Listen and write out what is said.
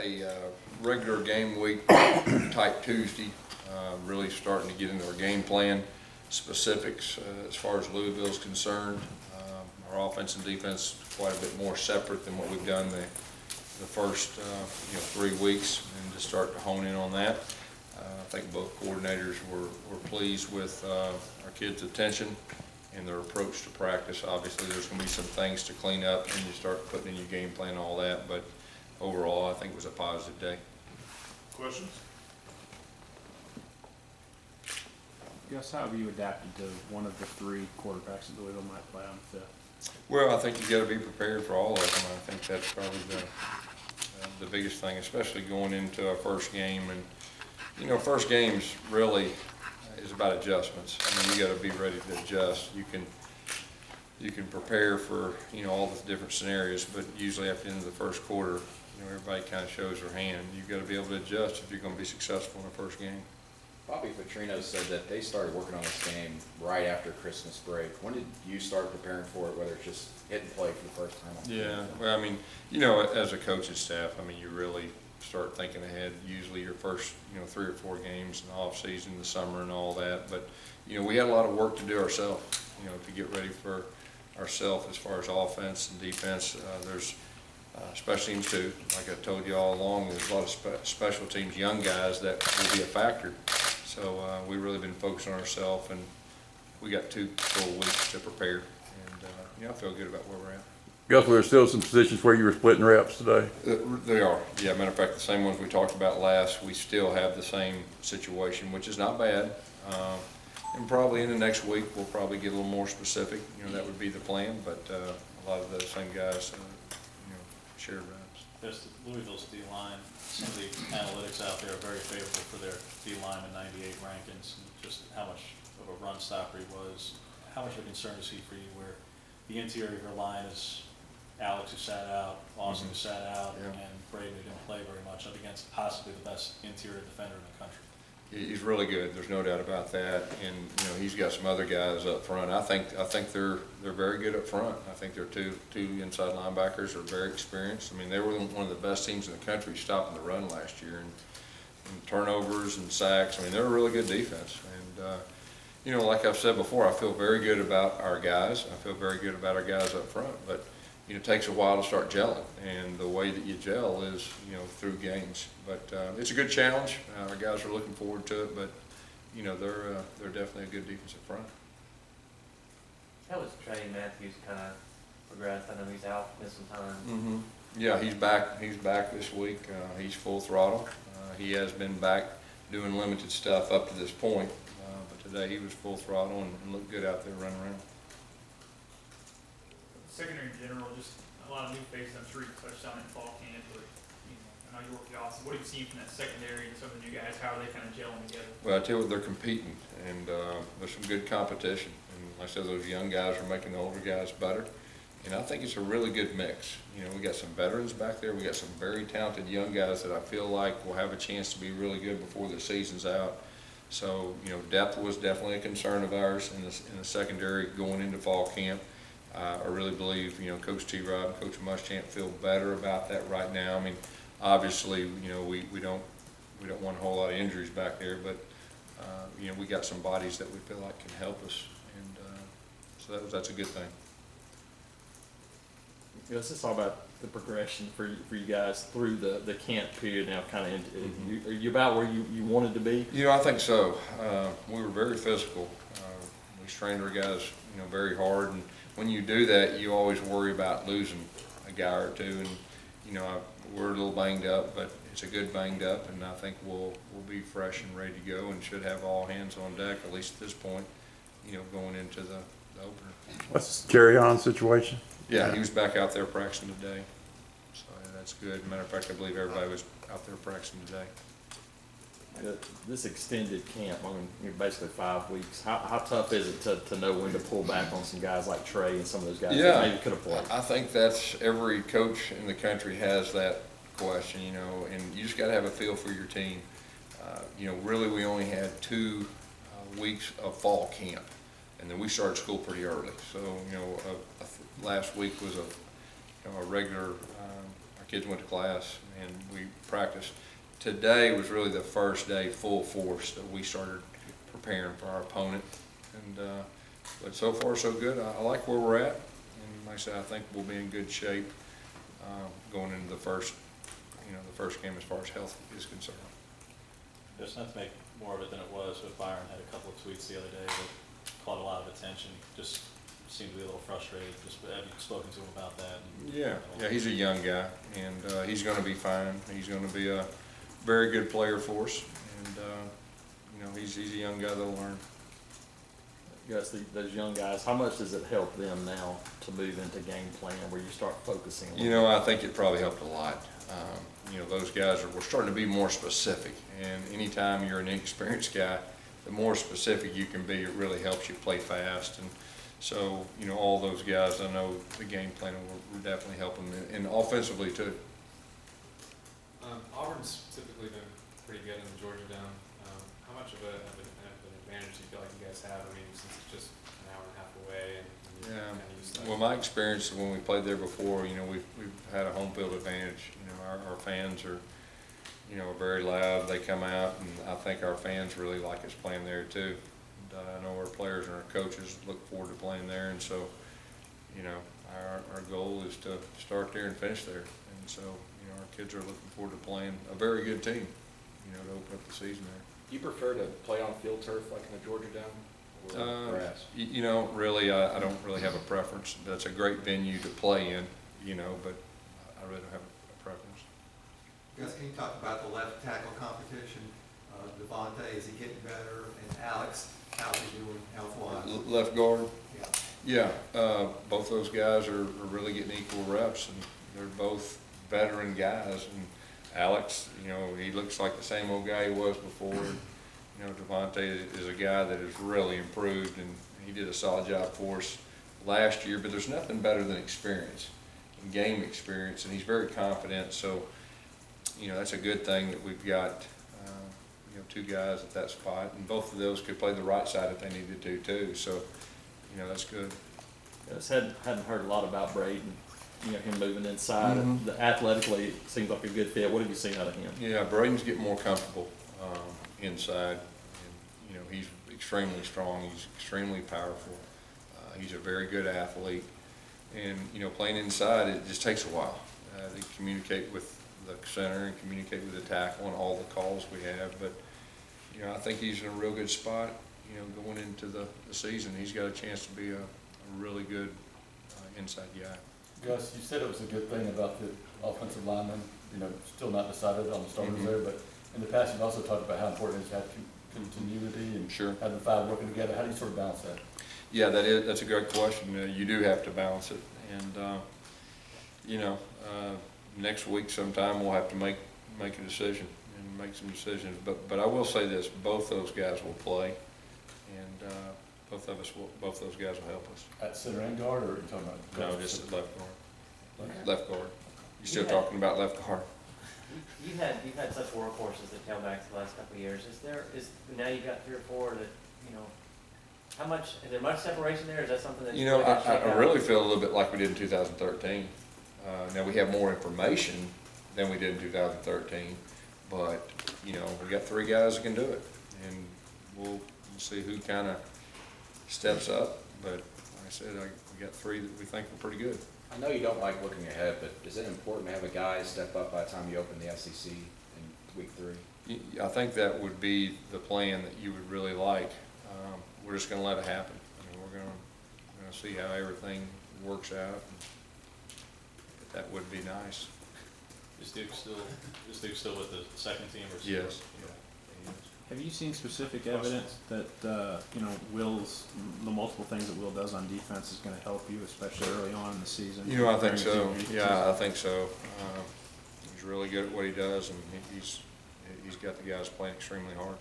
a regular game week type Tuesday, really starting to get into our game plan specifics as far as Louisville is concerned. Our offense and defense quite a bit more separate than what we've done the first 3 weeks, and just start to hone in on that. I think both coordinators were pleased with our kids' attention and their approach to practice. Obviously, there's going to be some things to clean up when you start putting in your game plan and all that, but overall, I think it was a positive day. Questions? Gus, how have you adapted to one of the 3 quarterbacks that Louisville might play on the 5th? Well, I think you got to be prepared for all of them. I think that's probably the biggest thing, especially going into our first game. And first game's really is about adjustments. I mean, you got to be ready to adjust. You can prepare for all the different scenarios, but usually after the end of the first quarter, everybody kind of shows their hand. You've got to be able to adjust if you're going to be successful in the first game. Bobby Petrino said that they started working on this game right after Christmas break. When did you start preparing for it, whether it's just hit and play for the first time? Yeah, well, I mean, as a coaching staff, I mean, you really start thinking ahead. Usually your first, 3 or 4 games in the off season, the summer and all that. But, we had a lot of work to do ourselves, to get ready for ourselves as far as offense and defense. There's special teams too. Like I told you all along, there's a lot of special teams, young guys that will be a factor. So we've really been focused on ourselves, and we got 2 full weeks to prepare. And I feel good about where we're at. Gus, were there still some positions where you were splitting reps today? They are. Yeah, matter of fact, the same ones we talked about last, we still have the same situation, which is not bad. And probably in the next week, we'll probably get a little more specific. That would be the plan, but a lot of those same guys, shared reps. Yes, Louisville's D-line, some of the analytics out there are very favorable for their D-line in 98 rankings, and just how much of a run stopper he was. How much of a concern is he for you where the interior of your line is Alex, who sat out, Austin, who sat out, Yeah. and Braden, who didn't play very much, up against possibly the best interior defender in the country? He's really good. There's no doubt about that. And he's got some other guys up front. I think they're very good up front. I think their two inside linebackers are very experienced. I mean, they were one of the best teams in the country stopping the run last year, and turnovers and sacks. I mean, they're a really good defense. And like I've said before, I feel very good about our guys. I feel very good about our guys up front. But it takes a while to start gelling, and the way that you gel is through games. But it's a good challenge. Our guys are looking forward to it. But they're definitely a good defensive front. How was Trey Matthews kind of progressed? I know he's out, missed some time. Mm-hmm. Yeah, he's back. He's back this week. He's full throttle. He has been back doing limited stuff up to this point. But today he was full throttle and looked good out there running around. Secondary in general, just a lot of new faces. I'm sure you touched on it in fall camp, but I know you work with Austin. What have you seen from that secondary and some of the new guys? How are they kind of gelling together? Well, I tell you what, they're competing, and there's some good competition. And like I said, those young guys are making the older guys better. And I think it's a really good mix. We got some veterans back there. We got some very talented young guys that I feel like will have a chance to be really good before the season's out. So, depth was definitely a concern of ours in the secondary going into fall camp. I really believe, Coach T-Rob and Coach Muschamp feel better about that right now. I mean, obviously, we don't want a whole lot of injuries back there, but we got some bodies that we feel like can help us, and so that's a good thing. Gus, it's all about the progression for you guys through the camp period now. Kind of, are you about where you wanted to be? I think so. We were very physical. We trained our guys, very hard, and when you do that, you always worry about losing a guy or two. And we're a little banged up, but it's a good banged up, and I think we'll be fresh and ready to go, and should have all hands on deck at least at this point. Going into the opener. What's the Jerry Hahn situation? Yeah, he was back out there practicing today, so that's good. Matter of fact, I believe everybody was out there practicing today. This extended camp, basically 5 weeks, how tough is it to know when to pull back on some guys like Trey and some of those guys that maybe could have played? I think that's every coach in the country has that question, and you just got to have a feel for your team. Really we only had 2 weeks of fall camp, and then we started school pretty early. So, last week was a regular our kids went to class and we practiced. Today was really the first day full force that we started preparing for our opponent. And, but so far so good. I like where we're at. And like I said, I think we'll be in good shape going into the first game as far as health is concerned. Just not to make more of it than it was, but Byron had a couple of tweets the other day that caught a lot of attention. Just seemed to be a little frustrated. Just have you spoken to him about that? Yeah, he's a young guy, and he's going to be fine. He's going to be a very good player for us, and he's a young guy that'll learn. Gus, those young guys, how much does it help them now to move into game plan where you start focusing? I think it probably helped a lot. Those guys we're starting to be more specific, and anytime you're an inexperienced guy, the more specific you can be, it really helps you play fast. And so, all those guys, I know the game plan will definitely help them, and offensively too. Auburn's typically been pretty good in the Georgia Dome. How much of an advantage do you feel like you guys have? I mean, since it's just an hour and a half away, and you're kind of used to that. Well, my experience when we played there before, we've had a home field advantage. Our fans are, very loud. They come out, and I think our fans really like us playing there too. And I know our players and our coaches look forward to playing there, and so, our goal is to start there and finish there. And so, our kids are looking forward to playing a very good team, to open up the season there. Do you prefer to play on field turf like in the Georgia Dome or grass? Really, I don't really have a preference. That's a great venue to play in, but I really don't have a preference. Gus, can you talk about the left tackle competition? Devontae, is he getting better? And Alex, how's he doing health-wise? Left guard? Yeah. Yeah, both those guys are really getting equal reps, and they're both veteran guys. And Alex, he looks like the same old guy he was before. Devontae is a guy that has really improved, and he did a solid job for us last year. But there's nothing better than experience, and game experience, and he's very confident. So, that's a good thing that we've got, two guys at that spot, and both of those could play the right side if they needed to too. So, that's good. Gus, hadn't heard a lot about Braden. Him moving inside. Mm-hmm. Athletically, it seems like a good fit. What have you seen out of him? Yeah, Braden's getting more comfortable inside. And, he's extremely strong. He's extremely powerful. He's a very good athlete. And, playing inside, it just takes a while. They communicate with the center and communicate with the tackle and all the calls we have. But, I think he's in a real good spot, going into the season. He's got a chance to be a really good inside guy. Gus, you said it was a good thing about the offensive lineman, still not decided on the starters there, but in the past you've also talked about how important it is to have continuity and having the five working together. How do you sort of balance that? Yeah, that's a great question. You do have to balance it, and next week sometime we'll have to make a decision and make some decisions. But I will say this: both those guys will play, and both those guys will help us. At center and guard, or are you talking about? No, just at left guard. Left guard. You still talking about left guard? You've had such workhorses at tailbacks the last couple of years. Now you've got 3 or 4 that, how much, is there much separation there? Is that something that I really feel a little bit like we did in 2013. Now we have more information than we did in 2013, but we got 3 guys that can do it, and we'll see who kind of steps up. But like I said, we got 3 that we think are pretty good. I know you don't like looking ahead, but is it important to have a guy step up by the time you open the SEC in week 3? I think that would be the plan that you would really like. We're just going to let it happen. We're going to see how everything works out. That would be nice. Is Duke still with the second team? Or yes. Have you seen specific evidence that the multiple things that Will does on defense is going to help you, especially early on in the season? I think so. Yeah, I think so. He's really good at what he does, and he's got the guys playing extremely hard.